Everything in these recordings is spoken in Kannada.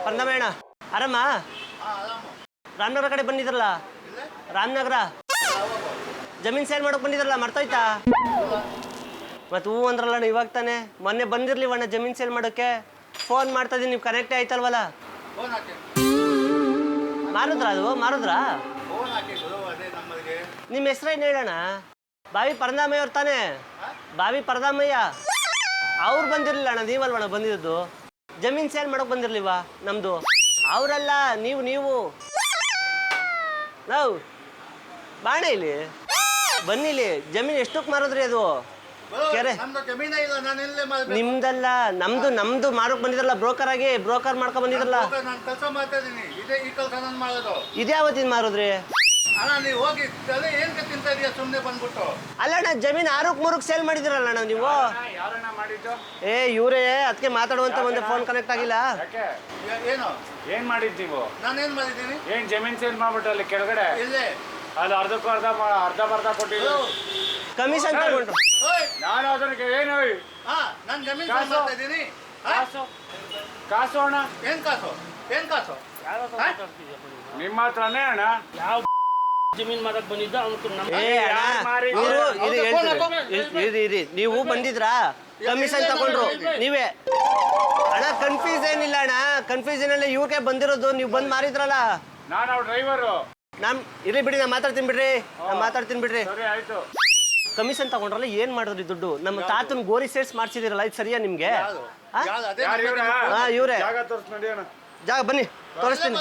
ಪಂದಮೇಣ ಆರಾಮ ರಾಮನಗರ ಕಡೆ ಬಂದಿದ್ರಲ್ಲ ರಾಮನಗರ ಜಮೀನ್ ಸೇಲ್ ಮಾಡೋಕೆ ಬಂದಿದ್ರಲ್ಲ ಮರ್ತೋಯ್ತಾ ಮತ್ತೆ ಹೂ ಅಂದ್ರಲ್ಲ ಇವಾಗ ತಾನೆ ಮೊನ್ನೆ ಬಂದಿರ್ಲಿವಣ್ಣ ಜಮೀನ್ ಸೇಲ್ ಮಾಡೋಕ್ಕೆ ಫೋನ್ ಮಾಡ್ತಾ ಇದೀನಿ ನೀವು ಕನೆಕ್ಟೇ ಆಯ್ತಲ್ವಲ್ಲ ಮಾರುದ್ರಾ ಅದು ಮಾರುದ್ರಾ ನಿಮ್ಮ ಹೆಸ್ರೇನು ಹೇಳೋಣ ಬಾವಿ ಪರದಾಮಯ್ಯ ಅವ್ರು ತಾನೆ ಬಾವಿ ಪರದಾಮಯ್ಯ ಅವ್ರು ಬಂದಿರಲಿಲ್ಲ ಅಣ್ಣ ನೀವಲ್ವಣ್ಣ ಬಂದಿದ್ದು ಜಮೀನ್ ಸೇಲ್ ಮಾಡೋಕೆ ಬಂದಿರ್ಲಿವಾ ನಮ್ಮದು ಅವರಲ್ಲ ನೀವು ನಾವು ಬಾಣ ಇಲ್ಲಿ ಬನ್ನಿಲಿ ಜಮೀನು ಎಷ್ಟಕ್ಕೆ ಮಾರೋದ್ರಿ ಅದು ಕೆರೆ ನಿಮ್ದಲ್ಲ ನಮ್ದು ಮಾರೋಕೆ ಬಂದಿದ್ರಲ್ಲ ಬ್ರೋಕರ್ ಆಗಿ ಬ್ರೋಕರ್ ಮಾಡ್ಕೊಂಡ್ ಬಂದಿದ್ರಲ್ಲ ಇದೇ ಯಾವತ್ತಿನ ಮಾರೋದ್ರಿ ಅಲ್ಲಣ್ಣ ಜಮೀನ್ 6-3 ಸೇಲ್ ಮಾಡಿದಿರಲ್ಲ ಅಣ್ಣ ನೀವು ಏ ಇವರೇ ಅದಕ್ಕೆ ಮಾತಾಡುವಂತ ಒಂದು ಫೋನ್ ಕನೆಕ್ಟ್ ಆಗಿಲ್ಲ ಏನ್ ಮಾಡಿದ್ದೀವಿ ನಾನೇನ್ ಮಾಡಿದ್ದೀನಿ ಏನ್ ಜಮೀನ್ ಸೇಲ್ ಮಾಡ್ಬಿಟ್ಟು ಅಲ್ಲಿ ಕೆಳಗಡೆ ಅದು ಅರ್ಧಕ್ಕೂ ಅರ್ಧ ಕೊಟ್ಟಿಲ್ಲ ಕಮಿಷನ್ ತಗೊಂಡ್ರು ನಾನು ಅದಕ್ಕೆ ಏನು ನಾನು ಜಮೀನ್ ಮಾಡ್ತಾ ಇದ್ದೀನಿ ಕಾಸು ಅಣ್ಣ ಏನ್ ಕಾಸು ನಿಮ್ಮ ಹತ್ರನೇ ಅಣ್ಣ ಯಾವ ಜಮೀನ್ ಮಾಡಕ್ ಬಂದಿದ್ದ ನೀವು ಬಂದಿದ್ರಾ ಕಮಿಷನ್ ತಗೊಂಡ್ರು ನೀವೇ ಅಣ್ಣ ಕನ್ಫ್ಯೂಸ್ ಏನಿಲ್ಲ ಅಣ್ಣ ಕನ್ಫ್ಯೂಷನ್ ಅಲ್ಲಿ ಇವ್ರಿಗೆ ಬಂದಿರೋದು ನೀವು ಬಂದ್ ಮಾರಿದ್ರಲ್ಲ ನಾನು ಡ್ರೈವರು ಇರ್ಲಿ ಬಿಡಿ ನಾ ಮಾತಾಡ್ತೀನಿ ಬಿಡ್ರಿ ಆಯ್ತು ಕಮಿಷನ್ ತಗೊಂಡ್ರಲ್ಲ ಏನ್ ಮಾಡಿದ್ರಿ ದುಡ್ಡು ನಮ್ಮ ತಾತನ ಗೋರಿ ಸೇರ್ಸ್ ಮಾಡ್ಸಿದಿರಲ್ಲ ಇದು ಸರಿಯಾ ನಿಮ್ಗೆ ಇವ್ರೆ ಜಾಗ ಬನ್ನಿ ತೋರಿಸ್ತೀನಿ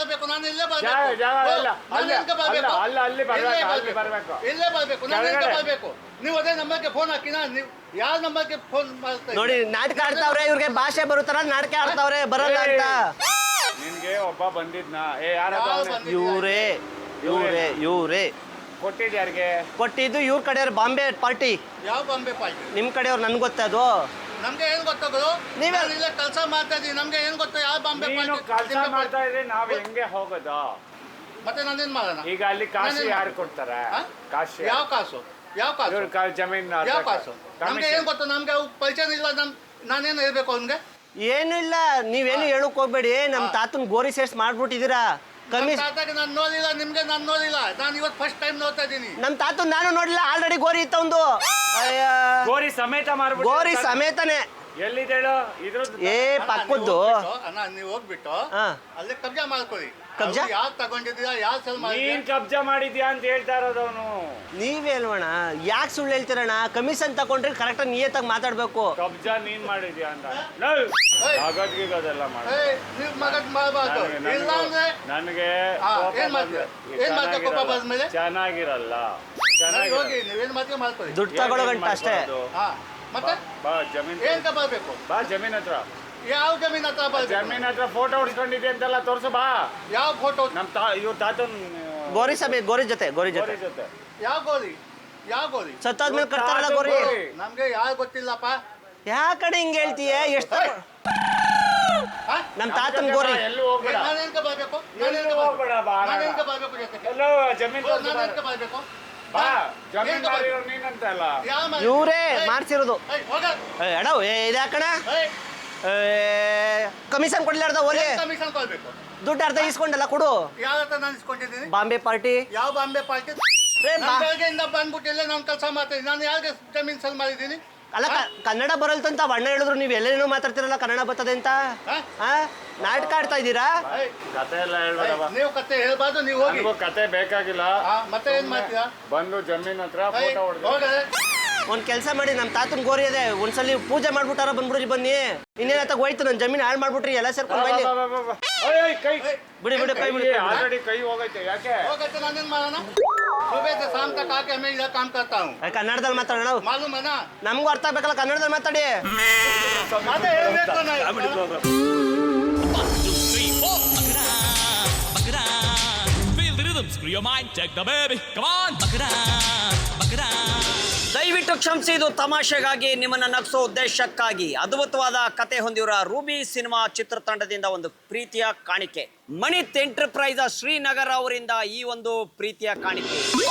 ನೋಡಿ ನಾಟಕ ಆಡ್ತಾವ್ರೆ ಇವ್ರಿಗೆ ಭಾಷೆ ಬರುತ್ತಾರ ನಾಟಕ ಆಡ್ತಾವ್ರೆ ಬರಲ್ಲ ಅಂತ ನಿನ್ಗೆ ಒಬ್ಬ ಬಂದಿದ್ನ ಇವ್ರೇ ಕೊಟ್ಟಿದ್ ಯಾರಿಗೆ ಕೊಟ್ಟಿದ್ದು ಇವ್ರ ಕಡೆಯವ್ರು ಬಾಂಬೆ ಪಾರ್ಟಿ ಯಾವ ಬಾಂಬೆ ಪಾರ್ಟಿ ನಿಮ್ ಕಡೆಯವ್ರು ನನ್ಗೆ ಗೊತ್ತದು ನಮ್ಗೆ ಏನ್ ಗೊತ್ತಾಗೋದು ನೀವೇ ಕೆಲಸ ಮಾಡ್ತಾ ಇದೀವಿ ನಮ್ಗೆ ಏನ್ ಗೊತ್ತ ಯಾವ ಬಾಂಬೆ ಕೆಲಸ ಮಾಡ್ತಾ ಇದ್ರೆ ನಾವ್ ಹೆಂಗೆ ಹೋಗೋದು ಮತ್ತೆ ನಾನೇನ್ ಮಾಡೋಣ ಈಗ ಅಲ್ಲಿ ಕಾಸು ಯಾರು ಕೊಡ್ತಾರೆ ಕಾಸು ಯಾವ ಕಾಸು ಜಮೀನ್ ಯಾವ ಕಾಸು ನಮ್ಗೆ ಏನ್ ಗೊತ್ತ ನಮ್ಗೆ ಪರಿಚಯ ಇಲ್ಲ ನಾನೇನು ಹೇಳ್ಬೇಕು ಅವ್ನಿಗೆ ಏನಿಲ್ಲ ನೀವೇನು ಹೇಳಕ್ ಹೋಗ್ಬೇಡಿ ನಮ್ ತಾತನ್ ಗೋರಿ ಸೇರ್ಸ್ ಮಾಡ್ಬಿಟ್ಟಿದ್ದೀರಾ ನಾನು ನೋಡಿಲ್ಲ ನಿಮ್ಗೆ ನಾನು ನೋಡಿಲ್ಲ ನಾನು ಇವತ್ತು ಫಸ್ಟ್ ಟೈಮ್ ನೋಡ್ತಾ ಇದ್ದೀನಿ ನಮ್ ತಾತನ್ ನಾನು ನೋಡಿಲ್ಲ ಆಲ್ರೆಡಿ ಗೋರಿ ಇತ್ತ ಒಂದು ಗೋರಿ ಸಮೇತ ಮಾರ್ಬಿಟ್ಟು ಗೋರಿ ಸಮೇತನೇ ಎಲ್ಲಿದೆ ಏ ಪಕ್ಕದ್ದು ಅಣ್ಣ ನೀವು ಹೋಗ್ಬಿಟ್ಟು ಅಲ್ಲಿ ಕಬ್ಜಾ ಮಾಡ್ಕೊಳ್ಳಿ ಕಬ್ಜಾ ಯಾರು ತಗೊಂಡಿದ್ದೀರಾ ಯಾರು ಸೆಲ್ ನೀನ್ ಕಬ್ಜಾ ಮಾಡಿದ್ಯಾ ಅಂತ ಹೇಳ್ತಾ ಇರೋದವನು ನೀವೇ ಅಲ್ವಣ ಯಾಕೆ ಸುಳ್ಳು ಹೇಳ್ತೀರಣ್ಣ ಕಮಿಷನ್ ತಗೊಂಡ್ರೆ ಕರೆಕ್ಟ್ ನಿಯತ್ತಾಗಿ ಮಾತಾಡ್ಬೇಕು ಕಬ್ಜಾ ನೀನ್ ಮಾಡಿದ್ಯಾ ಅಂತ ಅದೆಲ್ಲ ನನಗೆ ಚೆನ್ನಾಗಿರಲ್ಲ ದುಡ್ಡು ತಗೊಳ್ಳೋ ಗಂಟ ಅಷ್ಟೇ ಮತ್ತೆ ಬಾ ಜಮೀನ್ ಏನ್ ಬರ್ಬೇಕು ಬಾ ಜಮೀನ್ ಹತ್ರ ಯಾವ ಜಮೀನ್ ಹತ್ರ ಜಮೀನ್ ಹತ್ರ ಫೋಟೋ ಹೊಡ್ಸ್ಕೊಂಡಿದ್ದೆ ಅಂತೆಲ್ಲ ತೋರ್ಸು ಬಾ ಯಾವ ಫೋಟೋ ನಮ್ ಇವ್ರ ತಾತನ್ ಗೋರಿ ಸಮೇತ ಗೋರಿ ಜೊತೆ ಯಾವ ಗೋರಿ ಸತ್ತಾದ್ಮೇಲೆ ಕಟ್ತಾರಲ್ಲ ಗೋರಿ ನಮ್ಗೆ ಯಾರು ಗೊತ್ತಿಲ್ಲಪ್ಪ ಯಾ ಕಡೆ ಹಿಂಗ್ ಹೇಳ್ತೀಯ ಎಷ್ಟು ನಮ್ ತಾತನ್ ಗೋರಿ ಎಲ್ಲೂ ಹೋಗ್ಬೇಡ ನಾನೇನ್ಕ ಬರ್ಬೇಕು ಎಲ್ಲೋ ಜಮೀನ್ ಬರ್ಬೇಕು ಬಾ ಜಮೀನ್ ಮಾರಿರೋ ನೀನಂತಲ್ಲ ಇವ್ರೇ ಮಾಡ್ಸಿರೋದು ಅಡ ಇದ್ಯಾಕಣ ಕಮಿಷನ್ ಕೊಡ್ಲಾರ್ದ ಓಲಿ ಕಮಿಷನ್ ಕೊಡ್ಬೇಕು ದುಡ್ಡು ಅರ್ಧ ಇಸ್ಕೊಂಡಲ್ಲ ಕೊಡು ಯಾವ ನಾನು ಇಸ್ಕೊಂಡಿದ್ದೀನಿ ಬಾಂಬೆ ಪಾರ್ಟಿ ಯಾವ ಬಾಂಬೆ ಪಾರ್ಟಿ ಬೆಳಗ್ಗೆಯಿಂದ ಬಂದ್ಬಿಟ್ಟಿಲ್ಲ ನಾನು ಕೆಲಸ ಮಾಡ್ತೀನಿ ನಾನು ಯಾರಿಗೆ ಜಮೀನ್ ಸೆಲ್ ಮಾಡಿದ್ದೀನಿ ಅಲ್ಲ ಕನ್ನಡ ಬರಲ್ತಂತ ಅಣ್ಣ ಹೇಳಿದ್ರು ನೀವು ಎಲ್ಲೇನೋ ಮಾತಾಡ್ತಿರಲ್ಲ ಕನ್ನಡ ಬರ್ತದೆ ಅಂತ ನಾಟಕ ಆಡ್ತಾ ಇದ್ದೀರಾ ಕತೆ ಎಲ್ಲ ಹೇಳ್ಬೇಡ ನೀವು ಕತೆ ಹೇಳ್ಬಾರ್ದು ನೀವು ಹೋಗಿ ಕತೆ ಬೇಕಾಗಿಲ್ಲ ಮತ್ತೆ ಏನ್ ಮಾಡ್ತೀರಾ ಬಂದು ಜಮೀನ್ ಹತ್ರ ಫೋಟೋ ಹೊಡೆದು ಒಂದ್ ಕೆಲಸ ಮಾಡಿ ನಮ್ ತಾತನ್ ಗೋರಿ ಇದೆ ಒಂದ್ಸಲಿ ಪೂಜೆ ಮಾಡ್ಬಿಟ್ಟಾರ ಬಂದ್ಬಿಡ್ರಿ ಬನ್ನಿ ಇನ್ನೇನತ್ತ ಹೋಯ್ತು ನನ್ ಜಮೀನ್ ಹಾಳು ಮಾಡ್ಬಿಟ್ರಿ ಎಲ್ಲ ಸೇರ್ಕೊಂಡು ಬನ್ನಿ ಬಿಡಿ ಕೈ ಬಿಡಿ ಆಲ್ರೆಡಿ ಕೈ ಹೋಗೈತೆ ಯಾಕೆ ಹೋಗೈತೆ ನಾನೇನ್ ಮಾಡೋಣ सुबह से शाम तक आके मैं इधर काम करता हूँ ಕನ್ನಡದಲ್ಲಿ ಮಾತಾಡೋಣ मालूम है ना ನಮಗೂ ಅರ್ಥ ಆಗ್ಬೇಕಲ್ಲ ಕನ್ನಡದಲ್ಲಿ ಮಾತಾಡಿ ದಯವಿಟ್ಟು ಕ್ಷಮಿಸಿ, ಇದು ತಮಾಷೆಗಾಗಿ ನಿಮ್ಮನ್ನ ನಗಿಸೋ ಉದ್ದೇಶಕ್ಕಾಗಿ ಅದ್ಭುತವಾದ ಕತೆ ಹೊಂದಿರುವ ರೂಬಿ ಸಿನಿಮಾ ಚಿತ್ರತಂಡದಿಂದ ಒಂದು ಪ್ರೀತಿಯ ಕಾಣಿಕೆ. ಮಣಿತ್ ಎಂಟರ್ಪ್ರೈಸ್ ಶ್ರೀನಗರ ಅವರಿಂದ ಈ ಒಂದು ಪ್ರೀತಿಯ ಕಾಣಿಕೆ.